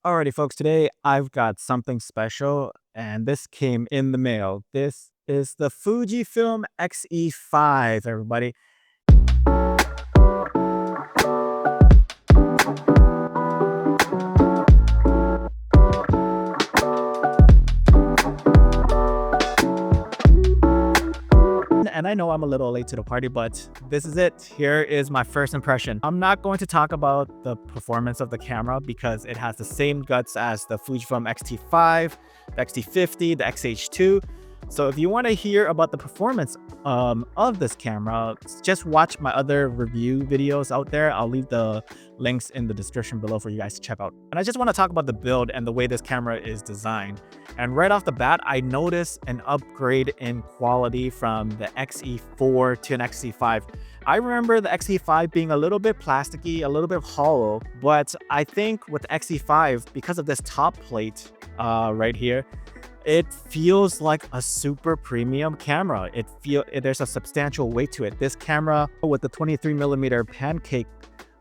Alrighty, folks, today I've got something special, and this came in the mail. This is the Fujifilm X-E5, everybody. And I know I'm a little late to the party, but this is it. Here is my first impression. I'm not going to talk about the performance of the camera because it has the same guts as the Fujifilm X-T5, the X-T50, the X-H2. So if you want to hear about the performance of this camera, just watch my other review videos out there. I'll leave the links in the description below for you guys to check out. And I just want to talk about the build and the way this camera is designed. And right off the bat, I noticed an upgrade in quality from the X-E4 to an X-E5. I remember the X-E5 being a little bit plasticky, a little bit hollow, but I think with the X-E5, because of this top plate right here, it feels like a super premium camera. There's a substantial weight to it. This camera with the 23mm pancake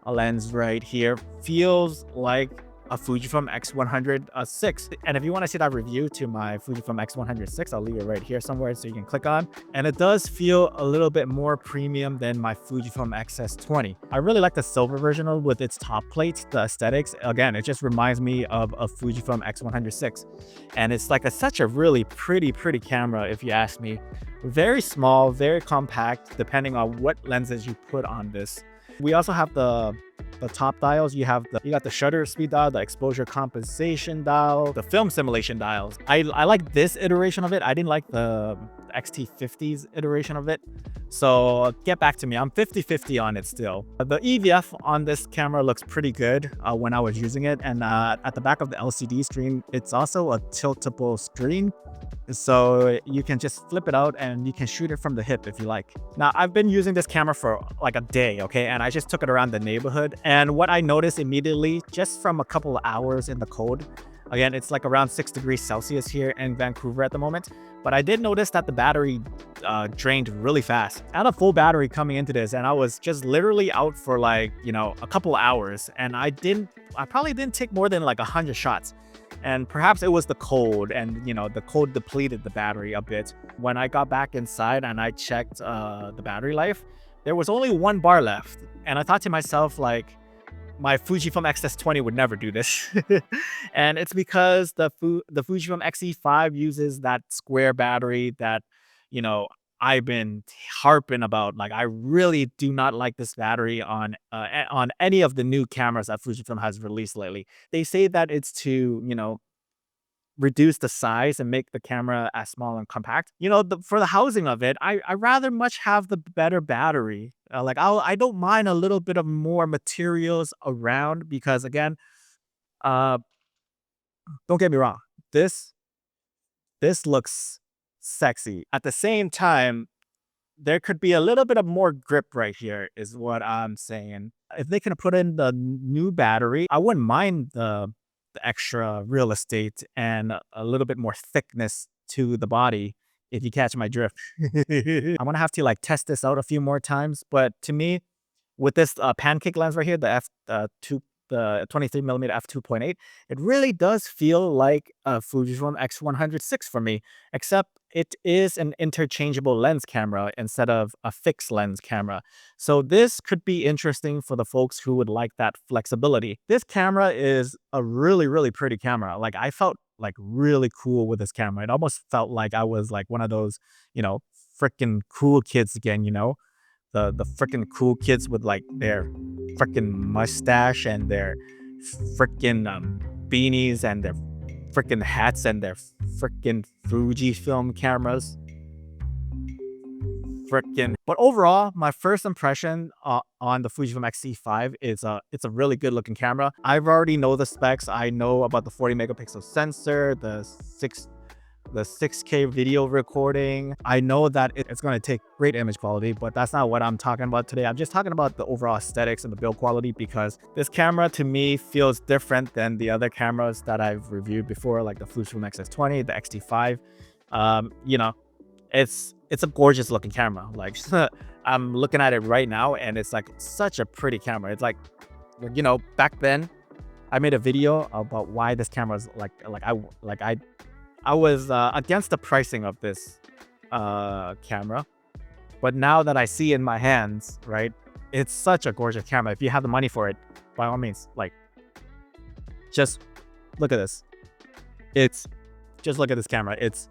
lens right here feels like a Fujifilm X100VI. And if you want to see that review to my Fujifilm X100VI, I'll leave it right here somewhere so you can click on. And it does feel a little bit more premium than my Fujifilm XS20. I really like the silver version with its top plate, the aesthetics. Again, it just reminds me of a Fujifilm X100VI. And it's like such a really pretty camera, if you ask me. Very small, very compact, depending on what lenses you put on this. We also have the top dials. You got the shutter speed dial, the exposure compensation dial, the film simulation dials. I like this iteration of it. I didn't like the X-T50's iteration of it. So get back to me. I'm 50-50 on it still. The EVF on this camera looks pretty good when I was using it. And at the back of the LCD screen, it's also a tiltable screen. So you can just flip it out and you can shoot it from the hip if you like. Now, I've been using this camera for like a day, okay? And I just took it around the neighborhood. And what I noticed immediately, just from a couple of hours in the cold, again, it's like around 6 degrees Celsius here in Vancouver at the moment. But I did notice that the battery drained really fast. I had a full battery coming into this and I was just literally out for like, a couple of hours. And I probably didn't take more than like 100 shots. And perhaps it was the cold and, the cold depleted the battery a bit. When I got back inside and I checked the battery life, there was only 1 bar left. And I thought to myself, like, my Fujifilm XS20 would never do this. And it's because the Fujifilm X-E5 uses that square battery that, I've been harping about. Like, I really do not like this battery on any of the new cameras that Fujifilm has released lately. They say that it's to, reduce the size and make the camera as small and compact. For the housing of it, I rather much have the better battery. I don't mind a little bit of more materials around because, again, uh, don't get me wrong, this looks sexy. At the same time, there could be a little bit of more grip right here is what I'm saying. If they can put in the new battery, I wouldn't mind the extra real estate and a little bit more thickness to the body, if you catch my drift. I'm gonna have to like test this out a few more times, but to me, with this pancake lens right here, the 23mm f2.8, it really does feel like a Fujifilm X100VI for me, except it is an interchangeable lens camera instead of a fixed lens camera. So this could be interesting for the folks who would like that flexibility. This camera is a really pretty camera. Like, I felt like really cool with this camera. It almost felt like I was like one of those, freaking cool kids again, the freaking cool kids with like their freaking mustache and their freaking beanies and their freaking hats and their freaking Fujifilm cameras. But overall, my first impression on the Fujifilm X-E5 is it's a really good looking camera. I've already know the specs. I know about the 40 megapixel sensor, the 6K video recording. I know that it's going to take great image quality, but that's not what I'm talking about today. I'm just talking about the overall aesthetics and the build quality, because this camera to me feels different than the other cameras that I've reviewed before, like the Fujifilm XS20, the X-T5. It's a gorgeous looking camera. Like, I'm looking at it right now and it's like such a pretty camera. It's like, back then I made a video about why this camera is I was against the pricing of this camera, but now that I see in my hands, right, it's such a gorgeous camera. If you have the money for it, by all means, like, just look at this. Just look at this camera. It's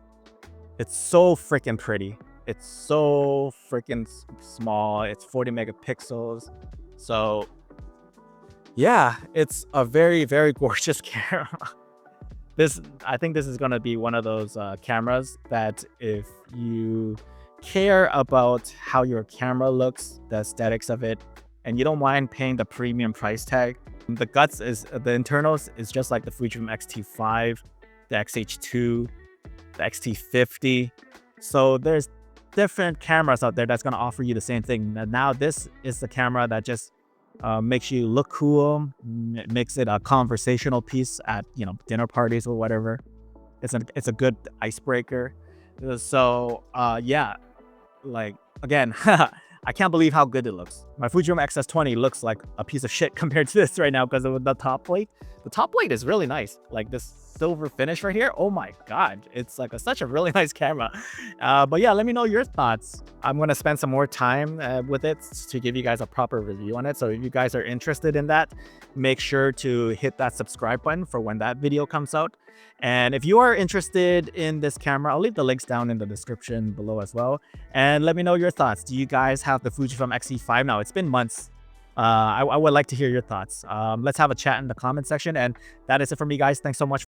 so freaking pretty. It's so freaking small. It's 40 megapixels. So yeah, it's a very, very gorgeous camera. I think this is gonna be one of those cameras that if you care about how your camera looks, the aesthetics of it, and you don't mind paying the premium price tag, the internals is just like the Fujifilm X-T5, the XH2, the X-T50. So there's different cameras out there that's gonna offer you the same thing. Now this is the camera that just makes you look cool. It makes it a conversational piece at, you know, dinner parties or whatever. It's a good icebreaker. So yeah, like, again, I can't believe how good it looks. My Fujifilm X-S20 looks like a piece of shit compared to this right now because of the top plate. The top plate is really nice. Like this silver finish right here. Oh my God. It's like such a really nice camera. But yeah, let me know your thoughts. I'm going to spend some more time with it to give you guys a proper review on it. So if you guys are interested in that, make sure to hit that subscribe button for when that video comes out. And if you are interested in this camera, I'll leave the links down in the description below as well. And let me know your thoughts. Do you guys have the Fujifilm X-E5 now? It's been months. I would like to hear your thoughts. Let's have a chat in the comment section. And that is it for me, guys. Thanks so much.